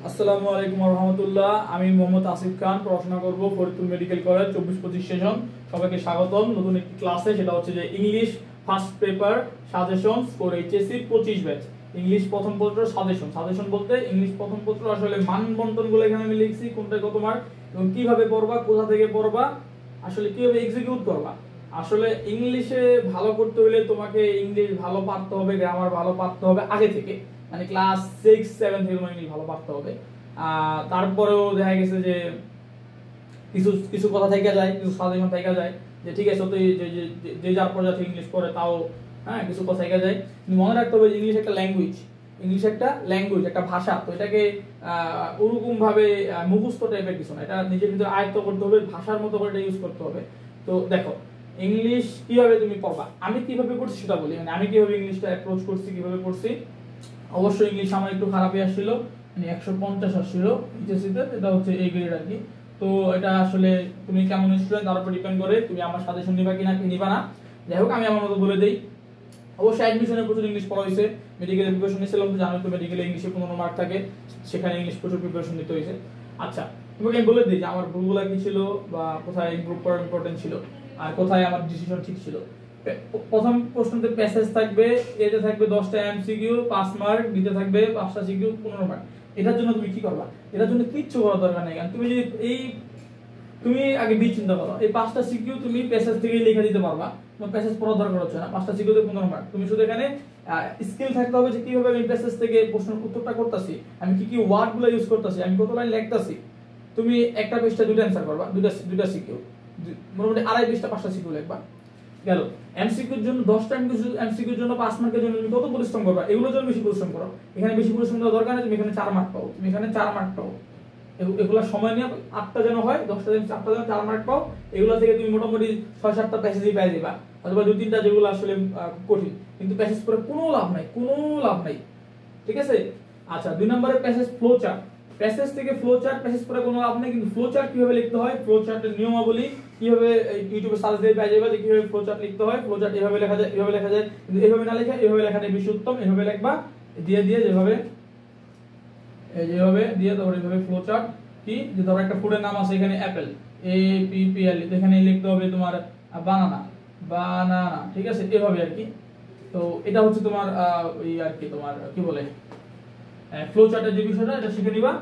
আসসালামু আলাইকুম রহমতুল্লাহ। আমি মোহাম্মদ আসিফ খান, পড়াশোনা করব ফরিদপুর মেডিকেল কলেজ 24-25 সেশন। সবাইকে স্বাগতম নতুন একটি ক্লাসে। সেটা হচ্ছে যে English first paper suggestions for HSC 25 batch. English প্রথম পত্র সাজেশন বলতে ইংলিশ প্রথম পত্র আসলে মান বন্টনগুলো এখানে আমি লিখছি, কোনটায় কত মার্ক এবং কিভাবে পড়বা, কোথা থেকে পড়বা, আসলে কিভাবে এক্সিকিউট করবা। আসলে ইংলিশে ভালো করতে হলে তোমাকে ইংলিশ ভালো পারতে হবে, গ্রামার ভালো পারতে হবে আগে থেকে, মানে ক্লাস 6-7 থেকে তোমার ইংলিশ ভালো পারতে হবে। তারপরেও দেখা গেছে যে কিছু কিছু কথা থেকে যায়, কিছু সাজেশন থেকে যায় যে ঠিক আছে তুই যে যার প্রজাতি ইংলিশ পড়ে তাও হ্যাঁ কিছু কথা থেকে যায়। কিন্তু মনে রাখতে হবে ইংলিশ একটা ল্যাঙ্গুয়েজ, একটা ভাষা। তো এটাকে ওরকম ভাবে মুখস্থ টাইপের কিছু না, এটা নিজের ভিতরে আয়ত্ত করতে হবে, ভাষার মতো করে এটা ইউজ করতে হবে। তো দেখো ইংলিশ কিভাবে তুমি পড়বা, আমি কিভাবে পড়ছি সেটা বলি। মানে আমি কিভাবে ইংলিশটা অ্যাপ্রোচ করছি, কিভাবে পড়ছি। অবশ্যই ইংলিশ আমার একটু খারাপই আসছিল, মানে 150 আসছিল এইচএসসিতে, এটা হচ্ছে এই গ্রেড আর কি। তো এটা আসলে তুমি কেমন স্টুডেন্ট তার উপর ডিপেন্ড করে তুমি আমার সাজেশন নিবা কিনা কি নিবা না। যাই হোক আমি আমার মতো বলে দেই। অবশ্যই অ্যাডমিশনে প্রচুর ইংলিশ পড়া হয়েছে, মেডিকেলের প্রিপারেশন নিয়েছিলাম, তো জানো তো মেডিকেলে ইংলিশে 15 মার্ক থাকে, সেখানে ইংলিশ প্রচুর প্রিপারেশন নিতে হয়েছে। আচ্ছা তোমাকে আমি বলে দিই যে আমার ভুলগুলা কি ছিল বা কোথায় ইমপ্রুভ করা ইম্পর্টেন্ট ছিল আর কোথায় আমার ডিসিশন ঠিক ছিল। প্রথম প্রশ্নতে প্যাসেজ থাকবে, এতে থাকবে 10টা এমসিকিউ 5 মার্ক, বিতে থাকবে 5টা সিকিউ 15 মার্ক। এটার জন্য তুমি কি করবা? এটার জন্য কিচ্ছু করার দরকার নেই, কারণ তুমি যদি তুমি আগে বি চিন্তা করো, এই 5টা সিকিউ তুমি প্যাসেজ থেকে লিখে দিতে পারবা, তোমার প্যাসেজ পড়ার দরকার হচ্ছে না। 5টা সিকিউতে 15 মার্ক। তুমি শুধু এখানে স্কিল থাকতে হবে যে কিভাবে আমি প্যাসেজ থেকে প্রশ্নের উত্তরটা করতেছি, আমি কি কি ওয়ার্ডগুলো ইউজ করতেছি, আমি কত লাইন লিখতেছি। তুমি একটা পৃষ্ঠা দুটো অ্যানসার করবা, দুইটা সিকিউ, মোটামুটি আড়াই পৃষ্ঠা 5টা সিকিউ লিখবা। গেল। এমসিকিউর জন্য 10টা এমসিকিউর জন্য 5 মার্কের জন্য তুমি কত পরিশ্রম করবা, এগুলোর জন্য বেশি পরিশ্রম করো। এখানে বেশি পরিশ্রম করার দরকার নেই, তুমি এখানে 4 মার্ক পাও, তুমি এখানে 4 মার্ক পাও। এগুলা সময় নিয়ে 8টা যেন হয়, 10টা যেন 4টা যেন 4 মার্ক পাও। এগুলো থেকে তুমি মোটামুটি 6-7টা প্যাসেজই পেয়ে যাবা, অথবা 2-3টা যেগুলো আসলে কঠিন, কিন্তু প্যাসেজ করে কোনো লাভ নাই, ঠিক আছে। আচ্ছা 2 নম্বরে প্যাসেজ ফ্লো চার্ট। প্যাসেজ থেকে ফ্লো চার্ট প্যাসেজ করে কোনো লাভ নেই, কিন্তু ফ্লো চার্ট কিভাবে লিখতে হয়, ফ্লো চার্টের নিয়মাবলী কিভাবে ইউটিউবে সার্চ দিয়ে পেয়ে যাবে যে কিভাবে ফ্লো চার্ট লিখতে হয়। ফ্লো চার্ট এভাবে লেখা যায়, এভাবে লেখা যায়, কিন্তু এভাবে না লেখা এভাবে লেখাটাই বেশি উত্তম। এভাবে লিখবা, দিয়ে যেভাবে দিয়ে তারপর এইভাবে ফ্লো চার্ট কি, যে ধরো একটা ফুডের নাম আছে, এখানে অ্যাপেল, APPL, এখানে লিখতে হবে তোমার বানানা, ঠিক আছে, এভাবে আর কি। তো এটা হচ্ছে তোমার ওই আর কি তোমার কি বলে ফ্লো চার্টের যে বিষয়টা, এটা শিখে নিবা।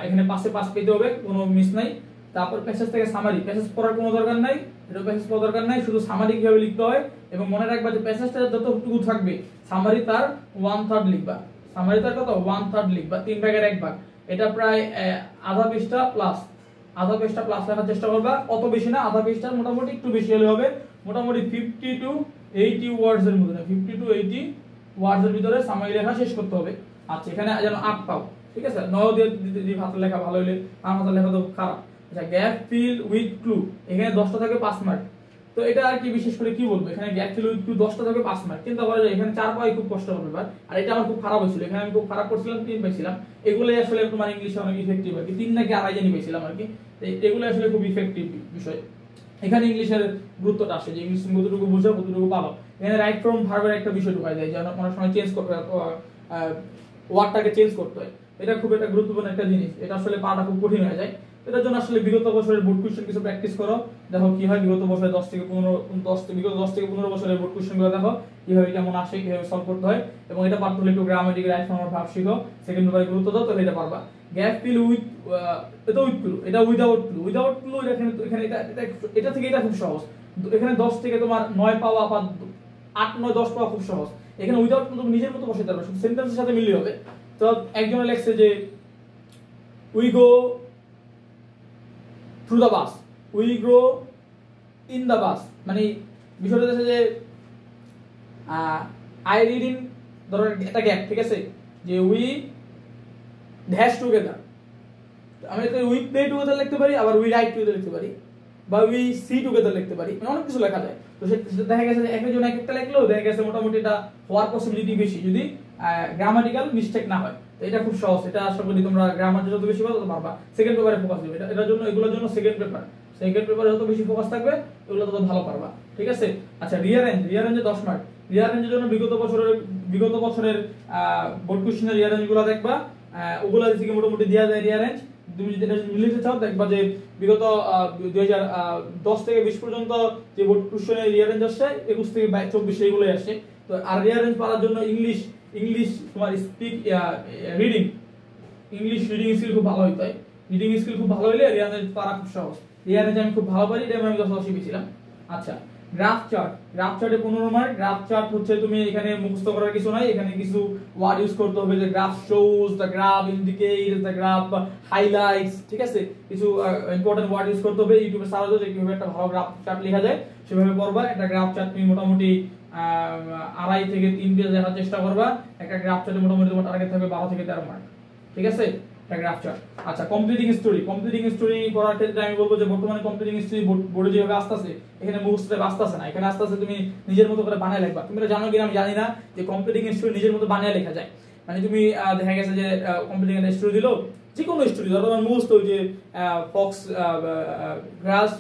এখানে পাশে পাস পেতে হবে, কোনো মিস নাই। তারপর প্যাসেজ থেকে সামারি, প্যাসেজ পড়ার কোনো দরকার নাই, এটা প্যাসেজ পড়ার দরকার নাই, শুধু সামারি কিভাবে লিখতে হয়। এবং মনে রাখবা যে প্যাসেজটা যতটুকু থাকবে সামারি তার 1/3 লিখবা, সামারি তার কত 1/3 লিখবা, 3 ভাগের 1 ভাগ। এটা প্রায় আধা পৃষ্ঠা প্লাস লেখার চেষ্টা করবা, অত বেশি না, আধা পৃষ্ঠা, মোটামুটি একটু বেশি হলে হবে, মোটামুটি 50 to 80 ওয়ার্ডস এর মধ্যে, 50 to 80 ওয়ার্ডস এর ভিতরে সামারি লেখা শেষ করতে হবে। আচ্ছা এখানে যেন 8 পাও, ঠিক আছে, 9 দিয়ে যদি হাতের লেখা ভালো হইলে, আর হাতের লেখা তো খারাপ। আচ্ছা গ্যাপ ফিল উইথ ক্লু, এখানে 10টা থেকে 5 মার্ক। তো এটা আর কি বিশেষ করে কি বলবো, এখানে গ্যাপ ফিল উইথ ক্লু 10টা থেকে 5 মার্ক, কিন্তু আবার এখানে 4 পাই খুব কষ্ট হবে এবার। আর এটা আমার খুব খারাপ হয়েছিল, এখানে আমি খুব খারাপ করছিলাম, 3 পাইছিলাম। এগুলোই আসলে তোমার ইংলিশে অনেক ইফেক্টিভ আর কি, 3 নাকি 2.5 জানি পেয়েছিলাম আর কি। এগুলো আসলে খুব ইফেক্টিভ বিষয়। এখানে ইংলিশের গুরুত্বটা আসে যে ইংলিশ কতটুকু বুঝো, কতটুকু পারো। এখানে রাইট ফ্রম ভার্বের একটা বিষয় ঢুকায় যায়, যেন অনেক সময় চেঞ্জ করতে ওয়ার্ডটাকে চেঞ্জ করতে হয়। এটা খুব একটা গুরুত্বপূর্ণ একটা জিনিস, এটা আসলে পাওয়াটা খুব কঠিন হয়ে যায়। এটার জন্য আসলে বিগত বছরের বোর্ড কোশ্চেন কিছু প্র্যাকটিস করো, দেখো কি হয়। বিগত বছরে 10 থেকে 15 বছরের বোর্ড কোশ্চেনগুলো দেখো কিভাবে কেমন আসে, কিভাবে সলভ করতে হয়। এবং এটা পারতে হলে একটু গ্রামাটিক্যাল রাইট ফর্ম ভার্ব শিখো, সেকেন্ড পেপারে গুরুত্ব দাও, তাহলে এটা পারবা। গ্যাপ ফিল উইথ, এটা উইথ ক্লু, এটা উইদাউট ক্লু। এখানে এটা থেকে এটা খুব সহজ। এখানে 10 থেকে তোমার 9 পাওয়া বা 8, 9, 10 পাওয়া খুব সহজ। এখানে উইদাউট ক্লু তুমি নিজের মতো বসাতে পারবে, শুধু সেন্টেন্সের সাথে মিলিয়ে হবে। তো একজনে লেখছে যে we go through the bus, we grow in the bus, মানে বিষয়টা হচ্ছে যে আই রিড ইন, ধরো একটা গ্যাপ, ঠিক আছে, যে উই ড্যাশ টুগেদার, আমি উই প্লে টুগেদার লিখতে পারি, আবার উই রাইট টুগেদার লিখতে পারি, বা উই সি টুগেদার লিখতে পারি, মানে অনেক কিছু লেখা যায়। তো সেটা দেখা গেছে যে একজন এক একটা লিখলেও দেখা গেছে মোটামুটি এটা হওয়ার পসিবিলিটি বেশি, যদি গ্রামাটিক্যাল মিস্টেক না হয়। তো এটা খুব সহজ, এটা আশা করি তোমরা গ্রামার যত বেশি পারো তত পারবা। সেকেন্ড পেপারে ফোকাস দিবে, এটার জন্য, এগুলোর জন্য সেকেন্ড পেপারে যত বেশি ফোকাস থাকবে এগুলো তত ভালো পারবা, ঠিক আছে। আচ্ছা রিয়ারেঞ্জে 10 মার্ক। রিয়ারেঞ্জের জন্য বিগত বছরের বোর্ড কোশ্চেনের রিয়ারেঞ্জগুলো দেখবা, ওগুলা থেকে মোটামুটি দেওয়া যায় রিয়ারেঞ্জ। তুমি যদি এটা মিলাতে চাও দেখবা যে বিগত 2010 থেকে 20 পর্যন্ত যে বোর্ড কোশ্চেনের রিয়ারেঞ্জ আসছে 21 থেকে 24 এইগুলোই আসছে। তো আর রিয়ারেঞ্জ পাওয়ার জন্য ইংলিশ তোমার speak reading English reading skill খুব ভালো হইতে হয়। রিডিং স্কিল খুব ভালো হইলে রিয়ারেঞ্জ পারা খুব সহজ। রিয়ারেঞ্জ আমি খুব ভালো পারি, এটা আমি 10 শিখেছিলাম। আচ্ছা, গ্রাফ চার্টে 15 মার্ক। গ্রাফ চার্ট হচ্ছে তুমি এখানে মুখস্থ করার কিছু নাই, এখানে কিছু ওয়ার্ড ইউজ করতে হবে, যে graph shows, the graph indicates, the graph highlights, ঠিক আছে, কিছু ইম্পর্টেন্ট ওয়ার্ড ইউজ করতে হবে। ইউটিউবে সার্চ দাও যে কিভাবে একটা ভালো গ্রাফ চার্ট লেখা যায়, সেভাবে পড়বা। একটা গ্রাফ চার্ট তুমি মোটামুটি 2.5 থেকে 3 পেজ লেখার চেষ্টা করবা। একটা গ্রাফ চার্টে মোটামুটি তোমার টার্গেট থাকবে 12 থেকে 13 মার্ক, ঠিক আছে, একটা গ্রাফ চার্ট। আচ্ছা, কমপ্লিটিং স্টোরি পড়ার ক্ষেত্রে আমি বলবো যে বর্তমানে কমপ্লিটিং স্টোরি বোর্ডে যেভাবে আসতেছে, এখানে মুখস্থ আসতেছে না, এখানে আসতেছে তুমি নিজের মতো করে বানায় লিখবা। তুমি জানো কিনা আমি জানি না যে কমপ্লিটিং স্টোরি নিজের মতো বানায় লেখা যায়। মানে তুমি দেখা গেছে যে কমপ্লিটিং স্টোরি দিলো, যে কোনো স্টোরি ধরো তোমার মুখস্থ, ওই যে ফক্স গ্রাস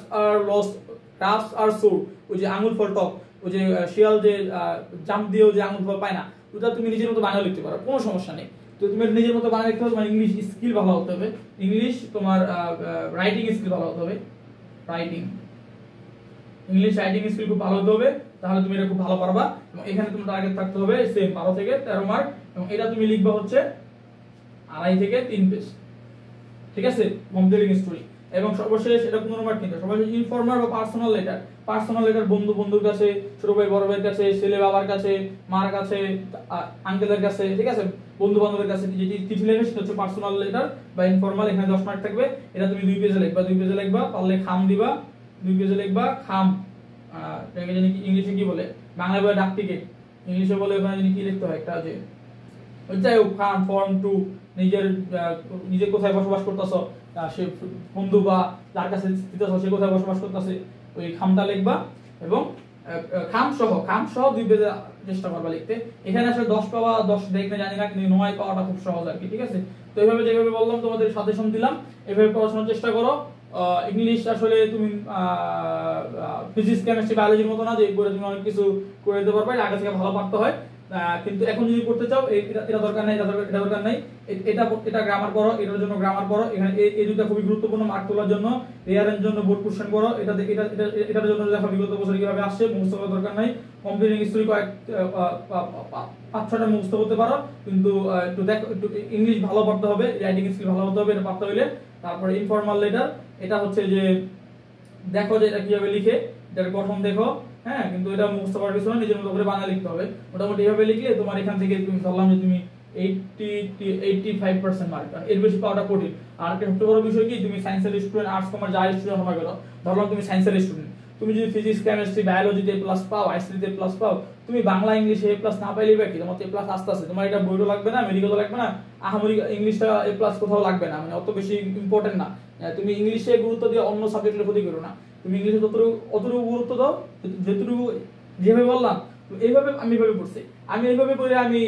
আর সোর, ওই যে আঙুল ফল টক, ওই যে শিয়াল যে জাম্প দিয়েও যে আঙুল ফল পায় না, ওটা তুমি নিজের মতো বানায় লিখতে পারো, কোনো সমস্যা নেই। তো তুমি নিজের মতো বানায় লিখতে হবে। তোমার ইংলিশ স্কিল ভালো হতে হবে, ইংলিশ তোমার রাইটিং স্কিল ভালো হতে হবে, ইংলিশ রাইটিং স্কিল খুব ভালো হতে হবে, তাহলে তুমি এটা খুব ভালো পারবা। এবং এখানে তোমার টার্গেট থাকতে হবে সেম 12 থেকে 13 মার্ক, এবং এটা তুমি লিখবা হচ্ছে 2.5 থেকে 3 পেজ, ঠিক আছে, কমপ্লিটিং স্টোরি। এবং সর্বশেষ এটা 15 মার্ক কিন্তু সর্বশেষ ইনফর্মাল বা পার্সোনাল লেটার বন্ধুর কাছে, ছোট ভাই বড় ভাইয়ের কাছে, ছেলে বাবার কাছে, মার কাছে, আঙ্কেলের কাছে, ঠিক আছে, বন্ধু বান্ধবের কাছে যে চিঠি লেখা সেটা হচ্ছে পার্সোনাল লেটার বা ইনফর্মাল। এখানে 10 মার্ক থাকবে। এটা তুমি 2 পেজে লিখবা, পারলে খাম দিবা, 2 পেজে লিখবা খাম। এটাকে জানি কি ইংলিশে কি বলে, বাংলা বলে ডাক টিকিট, ইংলিশে বলে ওখানে জানি কি লিখতে হয় একটা, যে যাই হোক, খাম ফর্ম 2, নিজে কোথায় বসবাস করতেছো, সে বন্ধু বা যার কাছে দিতেছো সে কোথায় বসবাস করতেছে, ওই খামটা লিখবা। এবং খাম সহ 2 পেজে চেষ্টা করবা লিখতে। এখানে আসলে 10 পাওয়া 10 দেখতে জানি না, কিন্তু 9 পাওয়াটা খুব সহজ আর কি, ঠিক আছে। তো এইভাবে যেভাবে বললাম তোমাদের সাজেশন দিলাম, এভাবে পড়াশোনার চেষ্টা করো। ইংলিশ আসলে তুমি ফিজিক্স কেমিস্ট্রি বায়োলজির মতো না যে পড়ে তুমি অনেক কিছু করে দিতে পারবে, আগে থেকে ভালো পারতে হয়। কিন্তু এখন যদি করতে চাও এটা দরকার নাই, এটা দরকার নাই, এটা গ্রামার করো, এটার জন্য গ্রামার করো। এখানে এই দুটো খুবই গুরুত্বপূর্ণ মার্ক তোলার জন্য। রিয়ারের জন্য বোর্ড কোশ্চেন করো, এটার জন্য দেখো বিগত বছর কিভাবে আসছে, মুখস্থ করার দরকার নাই। কমপ্লিটিং স্টোরি 5-6টা মুখস্থ করতে পারো, কিন্তু একটু দেখো, একটু ইংলিশ ভালো পড়তে হবে, রাইটিং স্কিল ভালো হতে হবে, এটা পারতে হইলে। তারপরে ইনফর্মাল লেটার, এটা হচ্ছে যে দেখো যে এটা কিভাবে লিখে, এটার গঠন দেখো, হ্যাঁ, কিন্তু এটা মুখস্থ করার কিছু না, নিজের মতো করে বানায় লিখতে হবে। মোটামুটি এভাবে লিখলে তোমার এখান থেকে তুমি ধরলাম যে তুমি 85% মার্ক, এর বেশি পাওয়াটা কঠিন। আর সবচেয়ে বড় বিষয় কি, তুমি সায়েন্সের স্টুডেন্ট, আর্টস কমার্স যাই স্টুডেন্ট হবে কেন, ধরলাম তুমি সায়েন্সের স্টুডেন্ট, তুমি যদি ফিজিক্স কেমিস্ট্রি বায়োলজিতে প্লাস পাও, আইসিটিতে প্লাস পাও, তুমি বাংলা ইংলিশে প্লাস না পাইলে কি তোমার এ প্লাস আসতে আছে, তোমার এটা বইও লাগবে না, মেডিকেলও লাগবে না, আহামরি ইংলিশটা এ প্লাস কোথাও লাগবে না, মানে অত বেশি ইম্পর্টেন্ট না। তুমি ইংলিশে গুরুত্ব দিয়ে অন্য সাবজেক্টের ক্ষতি করো না, তুমি ইংলিশে অতটুকু গুরুত্ব দাও যেটুকু, যেভাবে বললাম এইভাবে আমি এইভাবে পড়ছি, আমি এইভাবে পড়ে আমি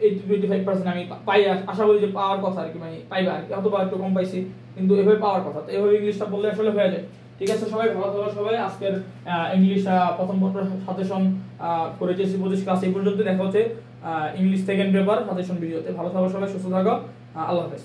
85% আমি পাই, আশা করি যে পাওয়ার কথা আর কি, মানে পাইবা আর কি, অথবা একটু কম পাইছি, কিন্তু এভাবে পাওয়ার কথা। তো এভাবে ইংলিশটা বললে আসলে হয়ে যায়, ঠিক আছে। সবাই ভালো থাকো। সবাই আজকের ইংলিশ প্রথম পত্র সাজেশন করে চেয়েছি 25 ক্লাস এই পর্যন্ত। দেখা হচ্ছে ইংলিশ সেকেন্ড পেপার সাজেশন ভিডিওতে। ভালো থাকো সবাই, সুস্থ থাকো, আল্লাহ হাফেজ।